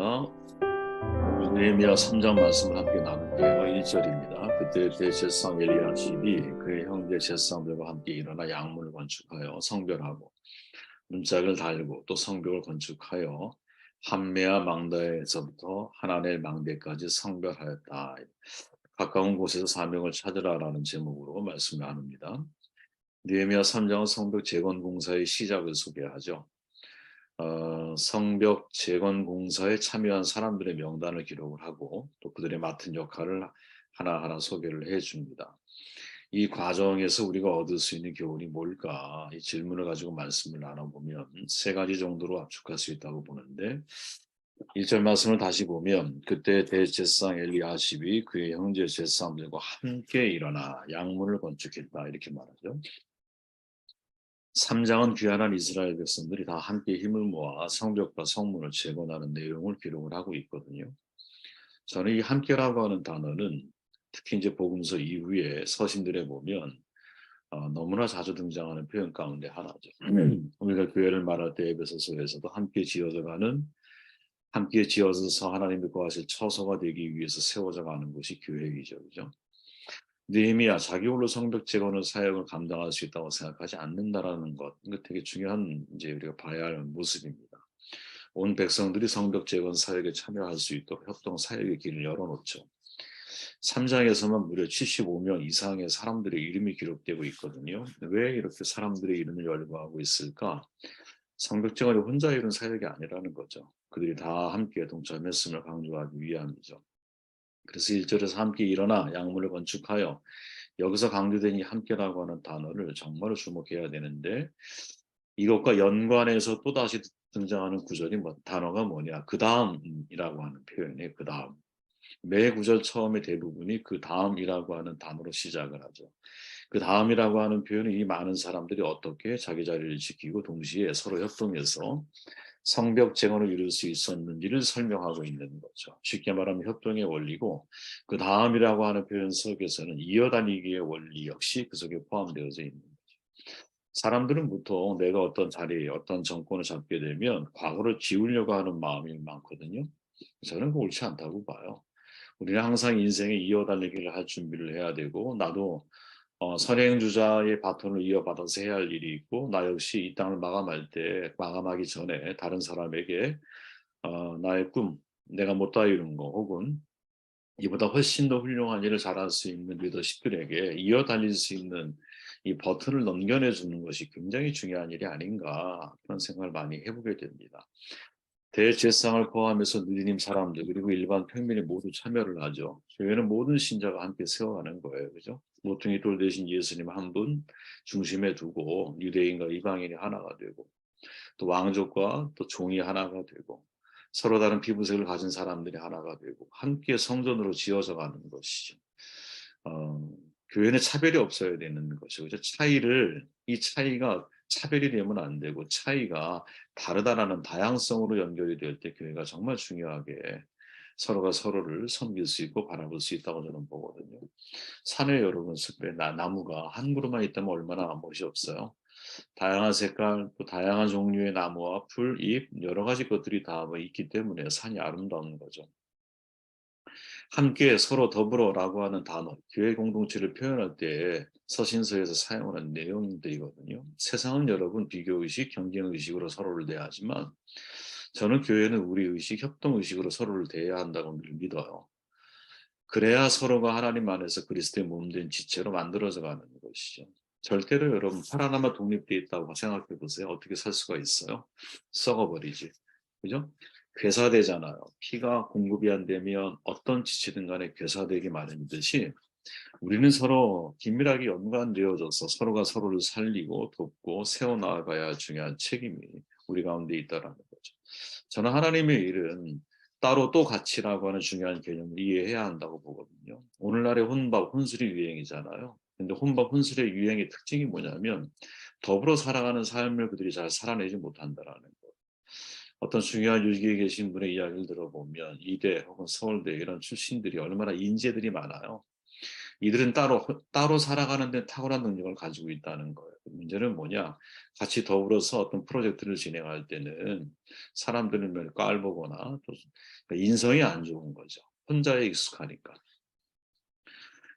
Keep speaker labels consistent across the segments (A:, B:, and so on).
A: 시간입니다. 느헤미야 3장 말씀을 함께 나눌게요. 1절입니다. 그때 대제사장 엘리야십이 그의 형제 제사장들과 함께 일어나 양문을 건축하여 성별하고 문짝을 달고 또 성벽을 건축하여 함메아 망대에서부터 하나넬 망대까지 성별하였다. 가까운 곳에서 사명을 찾으라라는 제목으로 말씀을 나눕니다. 느헤미야 3장은 성벽 재건 공사의 시작을 소개하죠. 성벽 재건 공사에 참여한 사람들의 명단을 기록을 하고 또 그들의 맡은 역할을 하나하나 소개를 해줍니다. 이 과정에서 우리가 얻을 수 있는 교훈이 뭘까? 이 질문을 가지고 말씀을 나눠보면 세 가지 정도로 압축할 수 있다고 보는데 1절 말씀을 다시 보면 그때 대제사장 엘리야십이 그의 형제 제사장들과 함께 일어나 양문을 건축했다 이렇게 말하죠. 3장은 귀환한 이스라엘 백성들이 다 함께 힘을 모아 성벽과 성문을 재건하는 내용을 기록을 하고 있거든요. 저는 이 함께라고 하는 단어는 특히 이제 복음서 이후에 서신들에 보면 너무나 자주 등장하는 표현 가운데 하나죠. 우리가 교회를 말할 때 에베소서에서도 함께 지어져서 하나님의 거하실 처소가 되기 위해서 세워져 가는 것이 교회이죠. 그죠? 느헤미야 자기 홀로 성벽 재건의 사역을 감당할 수 있다고 생각하지 않는다라는 것, 이거 되게 중요한 이제 우리가 봐야 할 모습입니다. 온 백성들이 성벽 재건 사역에 참여할 수 있도록 협동 사역의 길을 열어놓죠. 3장에서만 무려 75명 이상의 사람들의 이름이 기록되고 있거든요. 왜 이렇게 사람들의 이름을 열거하고 있을까? 성벽 재건이 혼자 이룬 사역이 아니라는 거죠. 그들이 다 함께 동참했음을 강조하기 위함이죠. 그래서 1절에서 함께 일어나 양문을 건축하여 여기서 강조된 이 함께라고 하는 단어를 정말 주목해야 되는데 이것과 연관해서 또다시 등장하는 구절이 단어가 뭐냐 그 다음이라고 하는 표현이에요. 그 다음 매 구절 처음에 대부분이 그 다음이라고 하는 단어로 시작을 하죠. 그 다음이라고 하는 표현은 이 많은 사람들이 어떻게 자기 자리를 지키고 동시에 서로 협동해서 성벽 재건을 이룰 수 있었는지를 설명하고 있는 거죠. 쉽게 말하면 협동의 원리고 그 다음이라고 하는 표현 속에서는 이어다니기의 원리 역시 그 속에 포함되어져 있는 거죠. 사람들은 보통 내가 어떤 자리에 어떤 정권을 잡게 되면 과거를 지우려고 하는 마음이 많거든요. 저는 그거 옳지 않다고 봐요. 우리는 항상 인생에 이어달리기를 할 준비를 해야 되고 나도 선행주자의 바톤을 이어받아서 해야 할 일이 있고 나 역시 이 땅을 마감하기 전에 다른 사람에게 나의 꿈, 내가 못다 이룬 거 혹은 이보다 훨씬 더 훌륭한 일을 잘할 수 있는 리더십들에게 이어달릴 수 있는 이 버튼을 넘겨내 주는 것이 굉장히 중요한 일이 아닌가 그런 생각을 많이 해보게 됩니다. 대제사장을 포함해서 느리님 사람들 그리고 일반 평민이 모두 참여를 하죠. 교회는 모든 신자가 함께 세워가는 거예요. 그죠? 모퉁이 돌 대신 예수님 한 분 중심에 두고 유대인과 이방인이 하나가 되고 또 왕족과 또 종이 하나가 되고 서로 다른 피부색을 가진 사람들이 하나가 되고 함께 성전으로 지어져 가는 것이죠. 어, 교회는 차별이 없어야 되는 것이죠. 그죠? 이 차이가 차별이 되면 안 되고 차이가 다르다라는 다양성으로 연결이 될 때 교회가 정말 중요하게 서로가 서로를 섬길 수 있고 바라볼 수 있다고 저는 보거든요. 산에 여러분 숲에 나무가 한 그루만 있다면 얼마나 멋이 없어요. 다양한 색깔, 또 다양한 종류의 나무와 풀, 잎, 여러 가지 것들이 다 있기 때문에 산이 아름다운 거죠. 함께 서로 더불어라고 하는 단어, 교회 공동체를 표현할 때 서신서에서 사용하는 내용들이거든요. 세상은 여러분 비교의식, 경쟁의식으로 서로를 대하지만 저는 교회는 우리 의식, 협동의식으로 서로를 대해야 한다고 늘 믿어요. 그래야 서로가 하나님 안에서 그리스도의 몸된 지체로 만들어져 가는 것이죠. 절대로 여러분 하나님만 독립되어 있다고 생각해 보세요. 어떻게 살 수가 있어요? 썩어버리지. 그죠? 괴사되잖아요. 피가 공급이 안 되면 어떤 지체든 간에 괴사되기 마련이듯이 우리는 서로 긴밀하게 연관되어져서 서로가 서로를 살리고 돕고 세워나가야 할 중요한 책임이 우리 가운데 있다라는 거죠. 저는 하나님의 일은 따로 또 가치라고 하는 중요한 개념을 이해해야 한다고 보거든요. 오늘날의 혼밥, 혼술이 유행이잖아요. 근데 혼밥, 혼술의 유행의 특징이 뭐냐면 더불어 살아가는 삶을 그들이 잘 살아내지 못한다라는 거예요. 어떤 중요한 요직에 계신 분의 이야기를 들어보면 이대 혹은 서울대 이런 출신들이 얼마나 인재들이 많아요. 이들은 따로 살아가는 데 탁월한 능력을 가지고 있다는 거예요. 문제는 뭐냐? 같이 더불어서 어떤 프로젝트를 진행할 때는 사람들을 깔보거나 또 인성이 안 좋은 거죠. 혼자에 익숙하니까.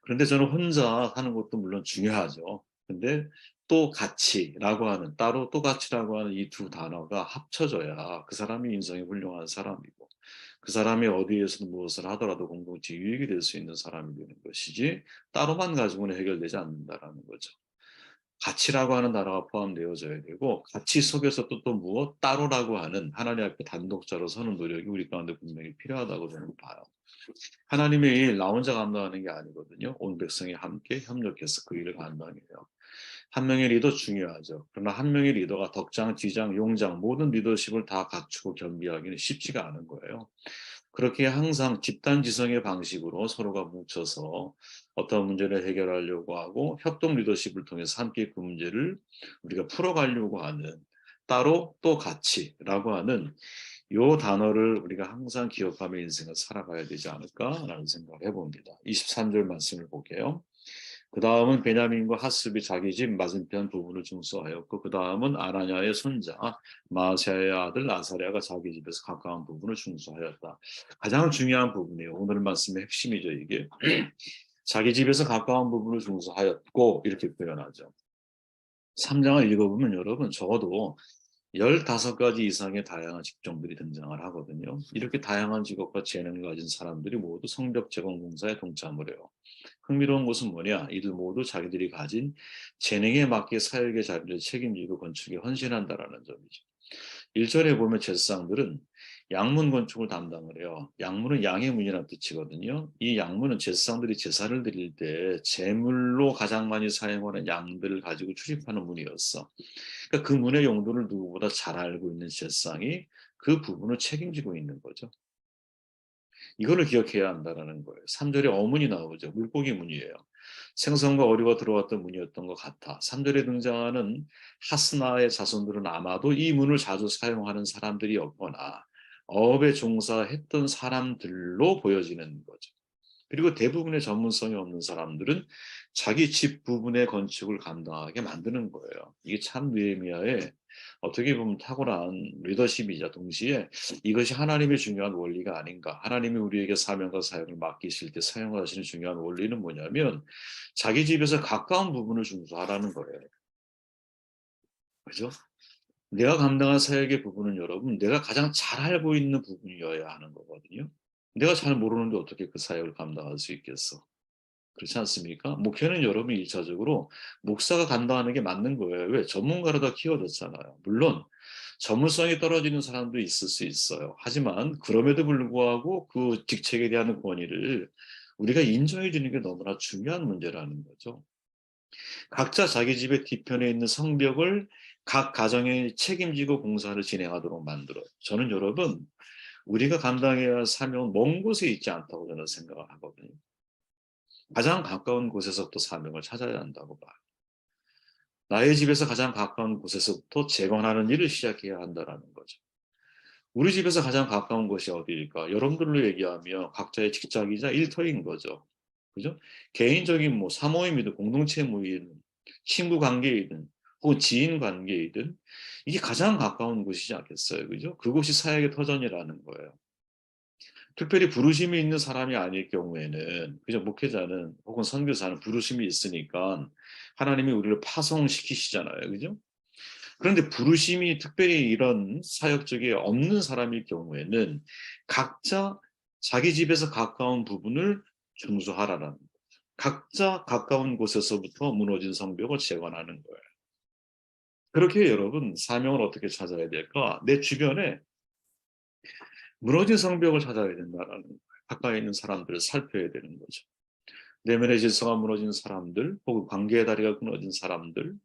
A: 그런데 저는 혼자 하는 것도 물론 중요하죠. 근데 또 같이라고 하는, 따로 또 같이라고 하는 이 두 단어가 합쳐져야 그 사람이 인성이 훌륭한 사람이고, 그 사람이 어디에서 무엇을 하더라도 공동체 유익이 될 수 있는 사람이 되는 것이지, 따로만 가지고는 해결되지 않는다라는 거죠. 가치라고 하는 단어가 포함되어져야 되고, 가치 속에서 또 무엇? 따로라고 하는 하나님 앞에 단독자로 서는 노력이 우리 가운데 분명히 필요하다고 저는 봐요. 하나님의 일 나 혼자 감당하는 게 아니거든요. 온 백성이 함께 협력해서 그 일을 감당해요. 한 명의 리더 중요하죠. 그러나 한 명의 리더가 덕장, 지장, 용장 모든 리더십을 다 갖추고 겸비하기는 쉽지가 않은 거예요. 그렇게 항상 집단 지성의 방식으로 서로가 뭉쳐서 어떤 문제를 해결하려고 하고 협동 리더십을 통해서 함께 그 문제를 우리가 풀어가려고 하는, 따로 또 같이라고 하는 요 단어를 우리가 항상 기억하며 인생을 살아가야 되지 않을까라는 생각을 해봅니다. 23절 말씀을 볼게요. 그 다음은 베냐민과 핫습이 자기 집 맞은편 부분을 중수하였고, 그 다음은 아나냐의 손자 마세야의 아들 아사랴가 자기 집에서 가까운 부분을 중수하였다. 가장 중요한 부분이에요. 오늘 말씀의 핵심이죠, 이게. 자기 집에서 가까운 부분을 중수하였고 이렇게 표현하죠. 3장을 읽어보면 여러분 적어도 15가지 이상의 다양한 직종들이 등장을 하거든요. 이렇게 다양한 직업과 재능을 가진 사람들이 모두 성벽 재건 공사에 동참을 해요. 흥미로운 것은 뭐냐? 이들 모두 자기들이 가진 재능에 맞게 사역의 자리를 책임지고 건축에 헌신한다라는 점이죠. 1절에 보면 제사장들은 양문 건축을 담당을 해요. 양문은 양의 문이라는 뜻이거든요. 이 양문은 제사장들이 제사를 드릴 때 제물로 가장 많이 사용하는 양들을 가지고 출입하는 문이었어. 그러니까 그 문의 용도를 누구보다 잘 알고 있는 제사장이 그 부분을 책임지고 있는 거죠. 이거를 기억해야 한다는 거예요. 3절에 어문이 나오죠. 물고기 문이에요. 생선과 어류가 들어왔던 문이었던 것 같아. 3절에 등장하는 하스나의 자손들은 아마도 이 문을 자주 사용하는 사람들이었거나 어업에 종사했던 사람들로 보여지는 거죠. 그리고 대부분의 전문성이 없는 사람들은 자기 집 부분의 건축을 감당하게 만드는 거예요. 이게 참 느헤미야의 어떻게 보면 탁월한 리더십이자 동시에 이것이 하나님의 중요한 원리가 아닌가. 하나님이 우리에게 사명과 사역을 맡기실 때 사용하시는 중요한 원리는 뭐냐면 자기 집에서 가까운 부분을 중수하라는 거예요. 그죠? 내가 감당한 사역의 부분은 여러분, 내가 가장 잘 알고 있는 부분이어야 하는 거거든요. 내가 잘 모르는데 어떻게 그 사역을 감당할 수 있겠어? 그렇지 않습니까? 목회는 여러분이 1차적으로 목사가 감당하는 게 맞는 거예요. 왜? 전문가로 다 키워졌잖아요. 물론 전문성이 떨어지는 사람도 있을 수 있어요. 하지만 그럼에도 불구하고 그 직책에 대한 권위를 우리가 인정해 주는 게 너무나 중요한 문제라는 거죠. 각자 자기 집의 뒤편에 있는 성벽을 각 가정에 책임지고 공사를 진행하도록 만들어요. 저는 여러분, 우리가 감당해야 할 사명은 먼 곳에 있지 않다고 저는 생각을 하거든요. 가장 가까운 곳에서부터 사명을 찾아야 한다고 봐요. 나의 집에서 가장 가까운 곳에서부터 재건하는 일을 시작해야 한다는 거죠. 우리 집에서 가장 가까운 곳이 어디일까? 여러분들로 얘기하면 각자의 직장이자 일터인 거죠. 그죠? 개인적인 사모임이든 공동체 모임이든 친구 관계이든 혹은 지인 관계이든 이게 가장 가까운 곳이지 않겠어요. 그죠? 그곳이 사역의 터전이라는 거예요. 특별히 부르심이 있는 사람이 아닐 경우에는 그죠? 목회자는 혹은 선교사는 부르심이 있으니까 하나님이 우리를 파송시키시잖아요. 그죠? 그런데 부르심이 특별히 이런 사역적이 없는 사람일 경우에는 각자 자기 집에서 가까운 부분을 중수하라는 거죠. 각자 가까운 곳에서부터 무너진 성벽을 재건하는 거예요. 그렇게 여러분 사명을 어떻게 찾아야 될까? 내 주변에 무너진 성벽을 찾아야 된다라는 거예요. 가까이 있는 사람들을 살펴야 되는 거죠. 내면의 질서가 무너진 사람들, 혹은 관계의 다리가 끊어진 사람들,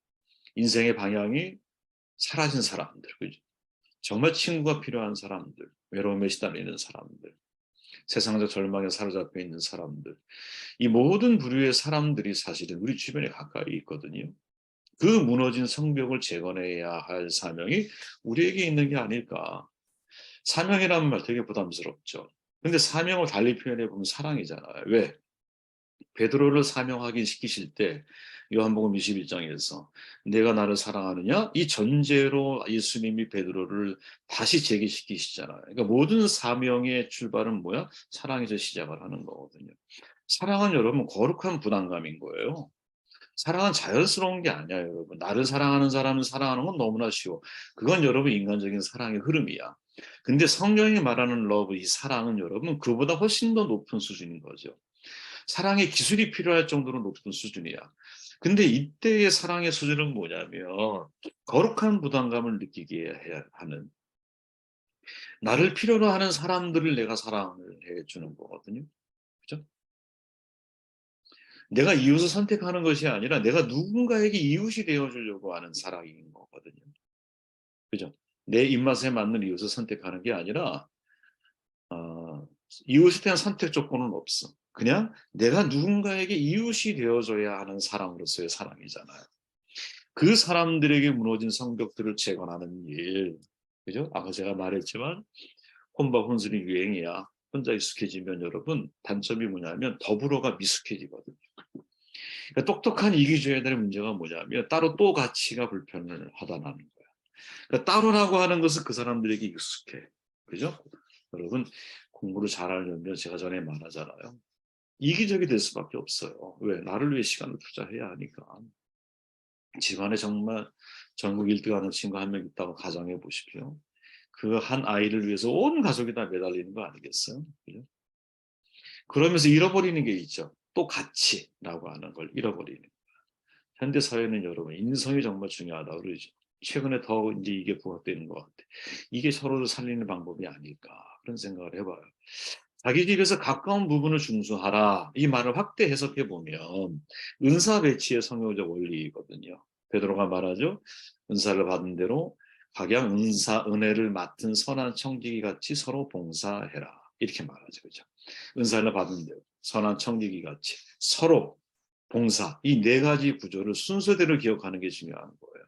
A: 인생의 방향이 사라진 사람들, 그죠? 정말 친구가 필요한 사람들, 외로움에 시달리는 사람들, 세상적 절망에 사로잡혀 있는 사람들, 이 모든 부류의 사람들이 사실은 우리 주변에 가까이 있거든요. 그 무너진 성벽을 재건해야 할 사명이 우리에게 있는 게 아닐까. 사명이라는 말 되게 부담스럽죠. 근데 사명을 달리 표현해 보면 사랑이잖아요. 왜? 베드로를 사명 확인시키실 때 요한복음 21장에서 내가 나를 사랑하느냐? 이 전제로 예수님이 베드로를 다시 재기시키시잖아요. 그러니까 모든 사명의 출발은 뭐야? 사랑에서 시작을 하는 거거든요. 사랑은 여러분 거룩한 부담감인 거예요. 사랑은 자연스러운 게 아니야, 여러분. 나를 사랑하는 사람은 사랑하는 건 너무나 쉬워. 그건 여러분 인간적인 사랑의 흐름이야. 근데 성경이 말하는 러브, 이 사랑은 여러분 그보다 훨씬 더 높은 수준인 거죠. 사랑의 기술이 필요할 정도로 높은 수준이야. 근데 이때의 사랑의 수준은 뭐냐면 거룩한 부담감을 느끼게 해야 하는, 나를 필요로 하는 사람들을 내가 사랑을 해주는 거거든요. 그죠? 내가 이웃을 선택하는 것이 아니라 내가 누군가에게 이웃이 되어주려고 하는 사랑인 거거든요. 그죠? 내 입맛에 맞는 이웃을 선택하는 게 아니라 이웃에 대한 선택 조건은 없어. 그냥 내가 누군가에게 이웃이 되어줘야 하는 사람으로서의 사랑이잖아요. 그 사람들에게 무너진 성벽들을 재건하는 일. 그죠? 아까 제가 말했지만 혼밥 혼술이 유행이야. 혼자 익숙해지면 여러분 단점이 뭐냐면 더불어가 미숙해지거든요. 그러니까 똑똑한 이기주의자들의 문제가 뭐냐면 따로 또 가치가 불편을 하다라는 거야. 그러니까 따로라고 하는 것은 그 사람들에게 익숙해. 그죠? 여러분 공부를 잘하려면 제가 전에 말하잖아요. 이기적이 될 수밖에 없어요. 왜? 나를 위해 시간을 투자해야 하니까. 집안에 정말 전국 1등하는 친구 한 명 있다고 가정해 보십시오. 그 한 아이를 위해서 온 가족이 다 매달리는 거 아니겠어요? 그죠? 그러면서 잃어버리는 게 있죠. 또 가치라고 하는 걸 잃어버리는. 현대 사회는 여러분 인성이 정말 중요하다고 그러죠. 최근에 더 이제 이게 부각되는 것 같아. 이게 서로를 살리는 방법이 아닐까 그런 생각을 해봐요. 자기 집에서 가까운 부분을 중수하라 이 말을 확대 해석해 보면 은사 배치의 성경적 원리거든요. 베드로가 말하죠. 은사를 받은 대로 각양 은사 은혜를 맡은 선한 청지기 같이 서로 봉사해라 이렇게 말하죠. 그죠? 은사를 받은 대로 선한 청지기 같이 서로 봉사 이 네 가지 구조를 순서대로 기억하는 게 중요한 거예요.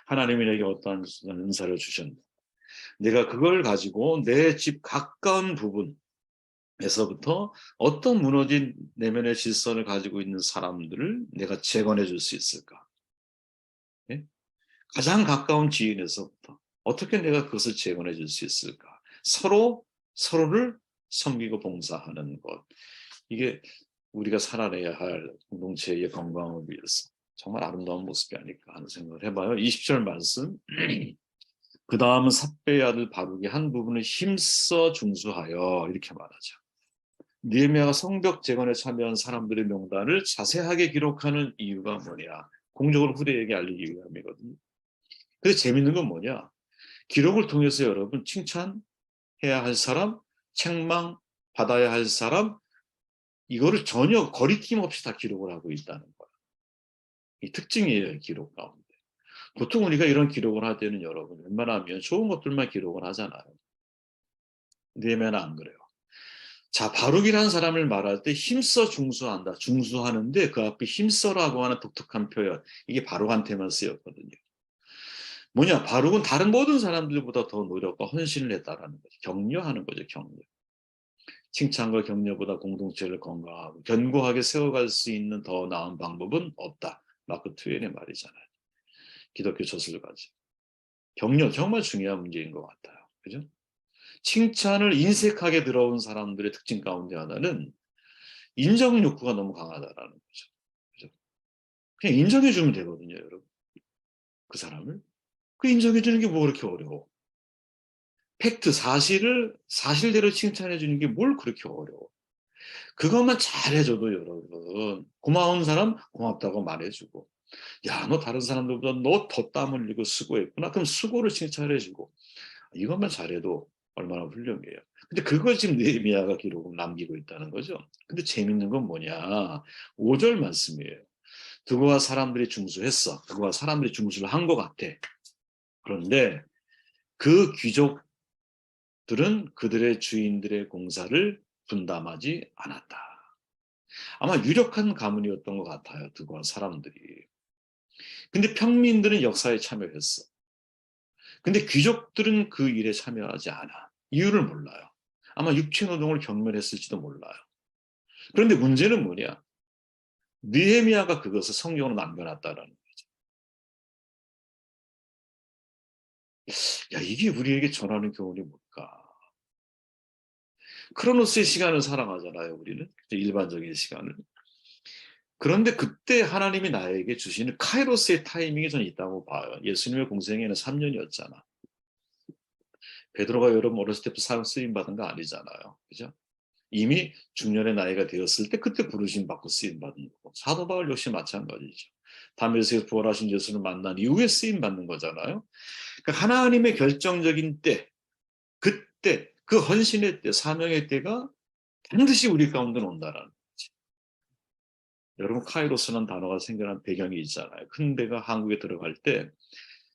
A: 하나님이 내게 어떠한 은사를 주셨나? 내가 그걸 가지고 내 집 가까운 부분에서부터 어떤 무너진 내면의 질서를 가지고 있는 사람들을 내가 재건해 줄 수 있을까? 예? 가장 가까운 지인에서부터 어떻게 내가 그것을 재건해 줄 수 있을까? 서로를 섬기고 봉사하는 것. 이게 우리가 살아내야 할 공동체의 건강을 위해서 정말 아름다운 모습이 아닐까 하는 생각을 해봐요. 20절 말씀. 그 다음은 삭배의 아들 바룩이 한 부분을 힘써 중수하여 이렇게 말하죠. 느헤미야가 성벽 재건에 참여한 사람들의 명단을 자세하게 기록하는 이유가 뭐냐? 공적으로 후대에게 알리기 위함이거든요. 근데 재밌는 건 뭐냐? 기록을 통해서 여러분 칭찬해야 할 사람, 책망 받아야 할 사람, 이거를 전혀 거리낌 없이 다 기록을 하고 있다는 거야. 이 특징이에요, 기록 가운데. 보통 우리가 이런 기록을 할 때는 여러분 웬만하면 좋은 것들만 기록을 하잖아요. 느헤미야는 안 그래요. 자, 바룩이라는 사람을 말할 때 힘써 중수한다. 중수하는데 그 앞에 힘써라고 하는 독특한 표현. 이게 바룩한테만 쓰였거든요. 뭐냐? 바룩은 다른 모든 사람들보다 더 노력과 헌신을 했다라는 거죠. 격려하는 거죠, 격려. 칭찬과 격려보다 공동체를 건강하고 견고하게 세워갈 수 있는 더 나은 방법은 없다. 마크 트웨인의 말이잖아요. 기독교 저술가지. 격려 정말 중요한 문제인 것 같아요. 그죠? 칭찬을 인색하게 들어온 사람들의 특징 가운데 하나는 인정 욕구가 너무 강하다라는 거죠. 그죠? 그냥 인정해주면 되거든요, 여러분. 그 사람을. 그 인정해주는 게 뭐 그렇게 어려워. 팩트, 사실을 사실대로 칭찬해주는 게 뭘 그렇게 어려워. 그것만 잘해줘도 여러분, 고마운 사람 고맙다고 말해주고, 야, 너 다른 사람들보다 너 더 땀 흘리고 수고했구나. 그럼 수고를 칭찬해주고, 이것만 잘해도 얼마나 훌륭해요. 근데 그걸 지금 느헤미야가 기록을 남기고 있다는 거죠. 근데 재밌는 건 뭐냐? 5절 말씀이에요. 그거와 사람들이 중수했어. 그거와 사람들이 중수를 한 것 같아. 그런데 그 귀족들은 그들의 주인들의 공사를 분담하지 않았다. 아마 유력한 가문이었던 것 같아요. 그거와 사람들이. 근데 평민들은 역사에 참여했어. 근데 귀족들은 그 일에 참여하지 않아. 이유를 몰라요. 아마 육체노동을 경멸했을지도 몰라요. 그런데 문제는 뭐냐? 느헤미야가 그것을 성경으로 남겨놨다라는 거죠. 야, 이게 우리에게 전하는 교훈이 뭘까? 크로노스의 시간을 사랑하잖아요, 우리는. 일반적인 시간을. 그런데 그때 하나님이 나에게 주시는 카이로스의 타이밍이 저는 있다고 봐요. 예수님의 공생애는 3년이었잖아. 베드로가 여러분 어렸을 때부터 사용 쓰임 받은 거 아니잖아요. 그죠? 이미 중년의 나이가 되었을 때 그때 부르심 받고 쓰임 받는 거고, 사도 바울 역시 마찬가지죠. 다메섹에서 부활하신 예수를 만난 이후에 쓰임 받는 거잖아요. 그러니까 하나님의 결정적인 때, 그때 그 헌신의 때, 사명의 때가 반드시 우리 가운데 온다라는 거지. 여러분, 카이로스라는 단어가 생겨난 배경이 있잖아요. 큰 배가 한국에 들어갈 때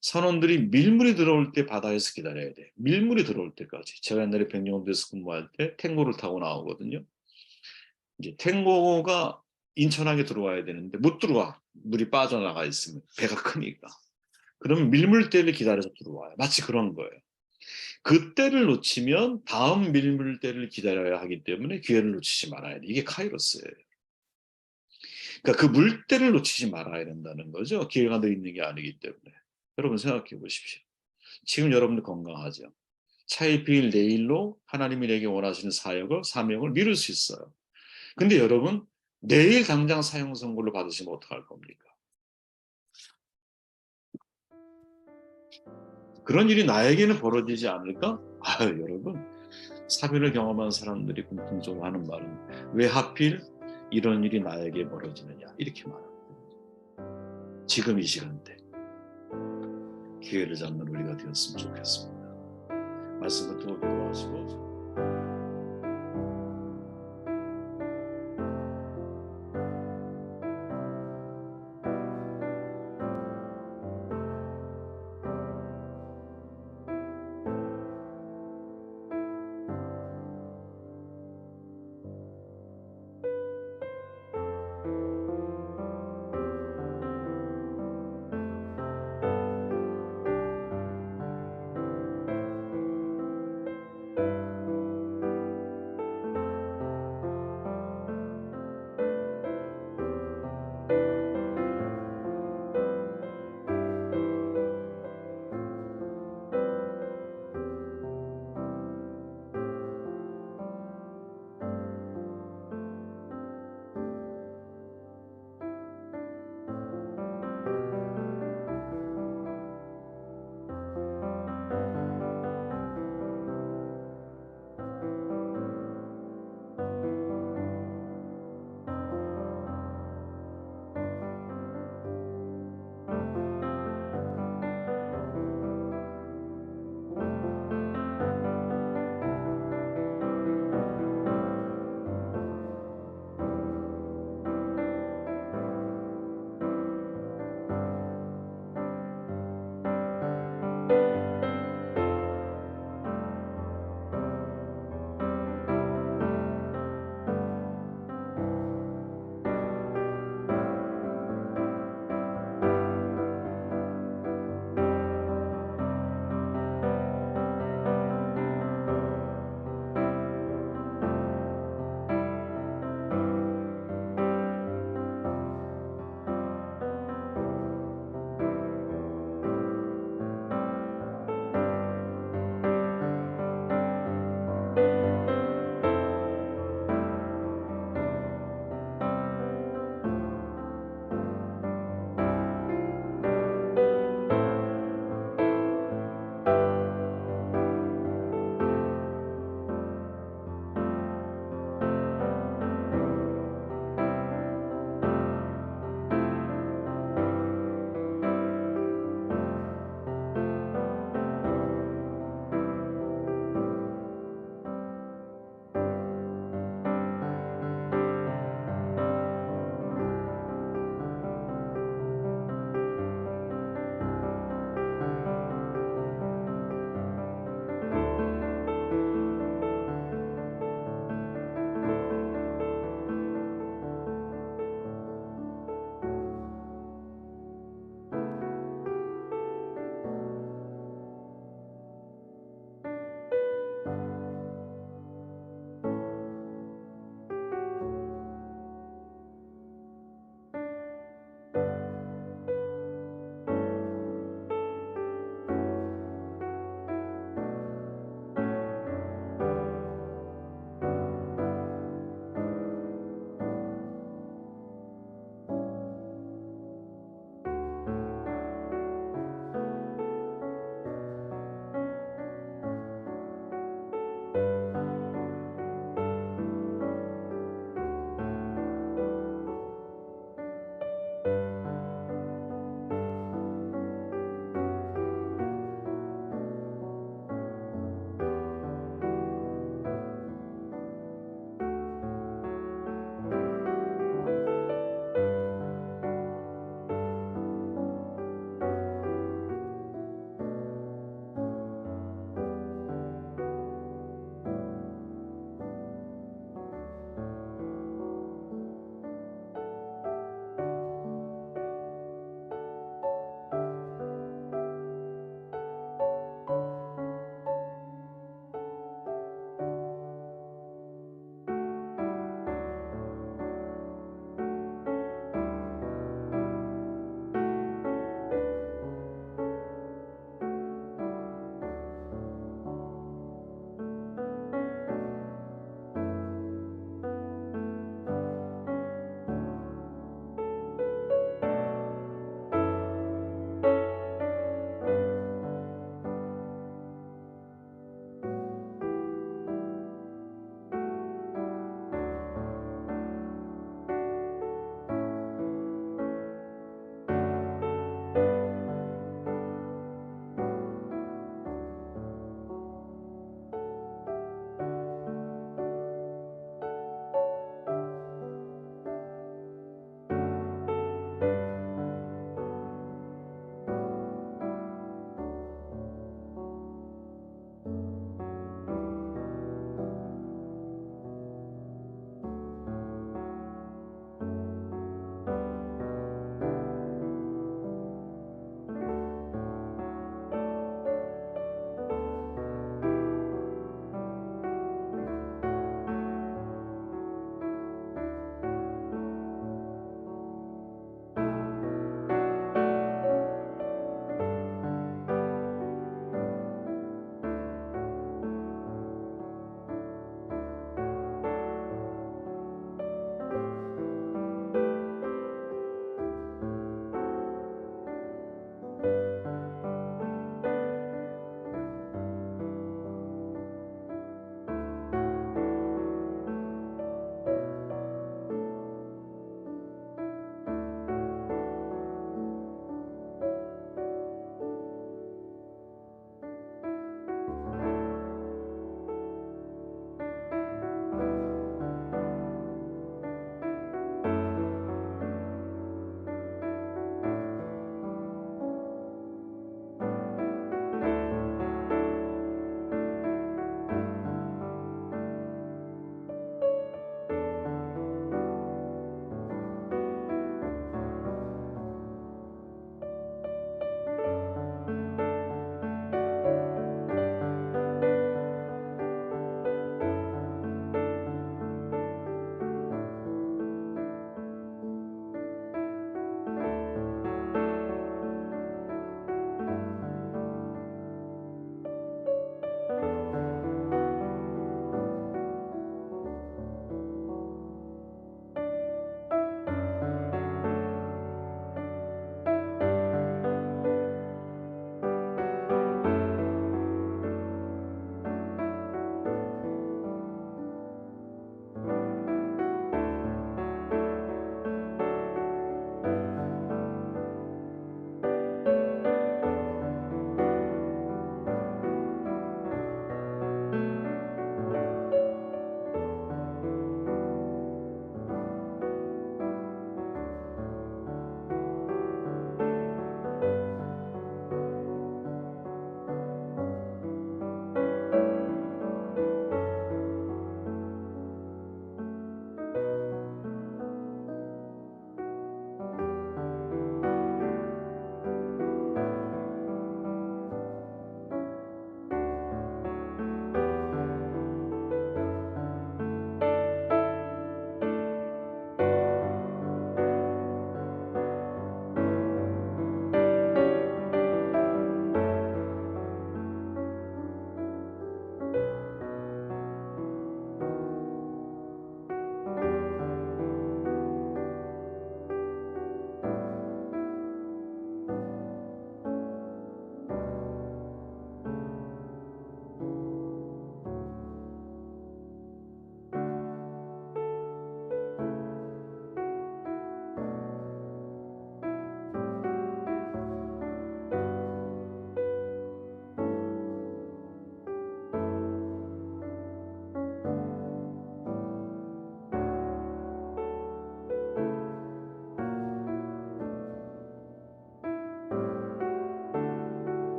A: 선원들이 밀물이 들어올 때 바다에서 기다려야 돼. 밀물이 들어올 때까지. 제가 옛날에 백령대에서 근무할 때 탱고를 타고 나오거든요. 이제 탱고가 인천항에 들어와야 되는데 못 들어와. 물이 빠져나가 있으면 배가 크니까. 그러면 밀물대를 기다려서 들어와요. 마치 그런 거예요. 그 때를 놓치면 다음 밀물대를 기다려야 하기 때문에 기회를 놓치지 말아야 돼. 이게 카이로스예요. 그러니까 그 물때를 놓치지 말아야 된다는 거죠. 기회가 늘 있는 게 아니기 때문에. 여러분 생각해 보십시오. 지금 여러분들 건강하죠. 차일피일 내일로 하나님이 내게 원하시는 사역을 사명을 미룰 수 있어요. 근데 여러분 내일 당장 사형 선고를 받으시면 어떡할 겁니까? 그런 일이 나에게는 벌어지지 않을까? 여러분 사별을 경험한 사람들이 공통적으로 하는 말은 왜 하필 이런 일이 나에게 벌어지느냐 이렇게 말합니다. 지금 이 시간대 기회를 잡는 우리가 되었으면 좋겠습니다. 말씀 듣고 기도하시고